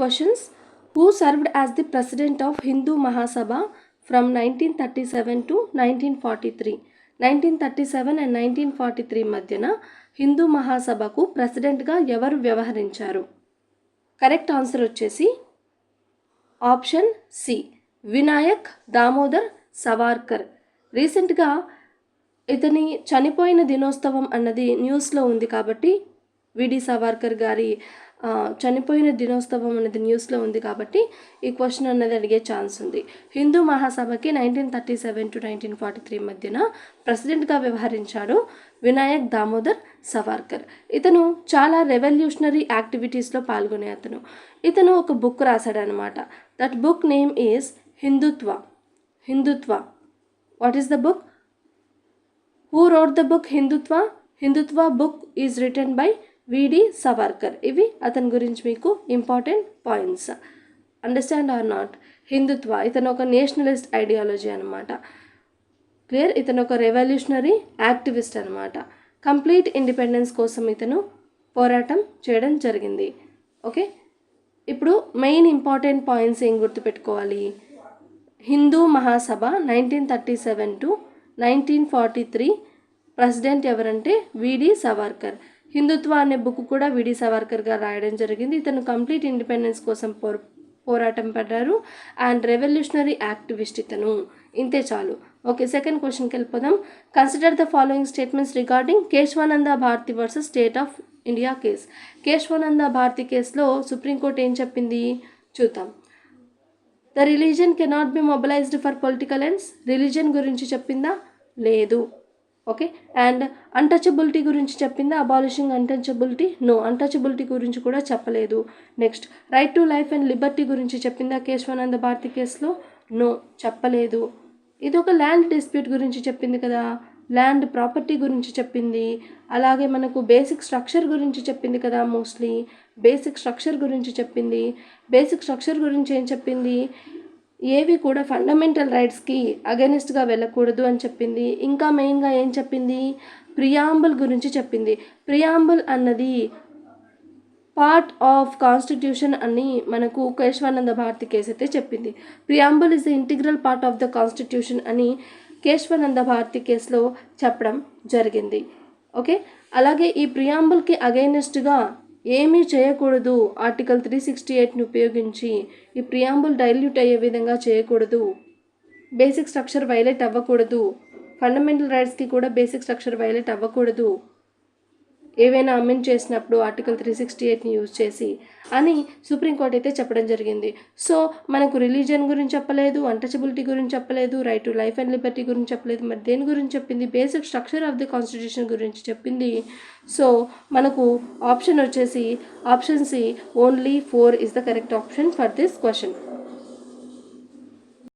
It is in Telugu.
Questions. Who served as the president of Hindu Mahasabha from 1937 to 1943? 1937 and 1943 మధ్యన హిందూ మహాసభకు ప్రెసిడెంట్గా ఎవరు వ్యవహరించారు? కరెక్ట్ ఆన్సర్ వచ్చేసి ఆప్షన్ సి, వినాయక్ దామోదర్ సవార్కర్. రీసెంట్గా ఇతని చనిపోయిన దినోత్సవం అన్నది న్యూస్లో ఉంది కాబట్టి విడి సవార్కర్ గారి చనిపోయిన దినోత్సవం అనేది న్యూస్లో ఉంది కాబట్టి ఈ క్వశ్చన్ అన్నది అడిగే ఛాన్స్ ఉంది. హిందూ మహాసభకి 1937 to 1943 మధ్యన ప్రెసిడెంట్గా వ్యవహరించాడు వినాయక్ దామోదర్ సవార్కర్. ఇతను చాలా రెవల్యూషనరీ యాక్టివిటీస్లో పాల్గొనే ఇతను ఒక బుక్ రాశాడనమాట. That book name is Hindutva. What is the book? Who wrote the book Hindutva? Hindutva book is written by విడి సవార్కర్. ఇవి అతని గురించి మీకు important points. Understand or not? Hindutva ఇతను ఒక నేషనలిస్ట్ ఐడియాలజీ అనమాట. క్లియర్? ఇతను ఒక రెవల్యూషనరీ యాక్టివిస్ట్ అనమాట. కంప్లీట్ ఇండిపెండెన్స్ కోసం ఇతను పోరాటం చేయడం జరిగింది. ఓకే, ఇప్పుడు మెయిన్ ఇంపార్టెంట్ పాయింట్స్ ఏం గుర్తుపెట్టుకోవాలి? హిందూ మహాసభ 1937 to 1943 ప్రెసిడెంట్ ఎవరంటే విడి సవార్కర్. హిందుత్వ అనే బుక్ కూడా విడి సవార్కర్ గారు రాయడం జరిగింది. ఇతను కంప్లీట్ ఇండిపెండెన్స్ కోసం పోరాటం పడ్డారు అండ్ రెవల్యూషనరీ యాక్టివిస్ట్ ఇతను. ఇంతే చాలు. ఓకే, సెకండ్ క్వశ్చన్కి వెళ్ళిపోదాం. Consider the following statements regarding Kesavananda Bharati versus state of India case. Kesavananda Bharati కేసులో సుప్రీంకోర్టు ఏం చెప్పింది చూద్దాం. The religion cannot be mobilized for political ends. Religion గురించి చెప్పిందా? లేదు. ఓకే, అండ్ అన్టచబిలిటీ గురించి చెప్పిందా? Abolishing untouchability? నో, అన్టచబిలిటీ గురించి కూడా చెప్పలేదు. Next, right to life and liberty గురించి చెప్పిందా కేశవానంద భారతి కేసులో? నో, చెప్పలేదు. ఇది ఒక ల్యాండ్ డిస్ప్యూట్ గురించి చెప్పింది కదా, ల్యాండ్ ప్రాపర్టీ గురించి చెప్పింది. అలాగే మనకు బేసిక్ స్ట్రక్చర్ గురించి చెప్పింది కదా, మోస్ట్లీ బేసిక్ స్ట్రక్చర్ గురించి చెప్పింది. బేసిక్ స్ట్రక్చర్ గురించి ఏం చెప్పింది? ఏవి కూడా ఫండమెంటల్ రైట్స్కి అగెనిస్ట్గా వెళ్ళకూడదు అని చెప్పింది. ఇంకా మెయిన్గా ఏం చెప్పింది? ప్రియాంబుల్ గురించి చెప్పింది. ప్రియాంబుల్ అన్నది పార్ట్ ఆఫ్ కాన్స్టిట్యూషన్ అని మనకు కేశవానంద భారతి కేసు అయితే చెప్పింది. Preamble is the integral part of the constitution అని కేశవానంద భారతి కేసులో చెప్పడం జరిగింది. ఓకే, అలాగే ఈ ప్రియాంబుల్కి అగైనెస్ట్గా ఏమీ చేయకూడదు. ఆర్టికల్ 368ని ఉపయోగించి ఈ ప్రియాంబుల్ డైల్యూట్ అయ్యే విధంగా చేయకూడదు. బేసిక్ స్ట్రక్చర్ వైలేట్ అవ్వకూడదు. ఫండమెంటల్ రైట్స్కి కూడా బేసిక్ స్ట్రక్చర్ వైలేట్ అవ్వకూడదు. ఏవైనా అమెండ్ చేసినప్పుడు ఆర్టికల్ 368ని యూజ్ చేసి అని సుప్రీంకోర్టు అయితే చెప్పడం జరిగింది. సో మనకు రిలీజియన్ గురించి చెప్పలేదు, అన్టచబిలిటీ గురించి చెప్పలేదు, right to life and liberty గురించి చెప్పలేదు. మరి దేని గురించి చెప్పింది? Basic structure of the constitution గురించి చెప్పింది. సో మనకు ఆప్షన్ వచ్చేసి option C, only 4 is the correct option for this question.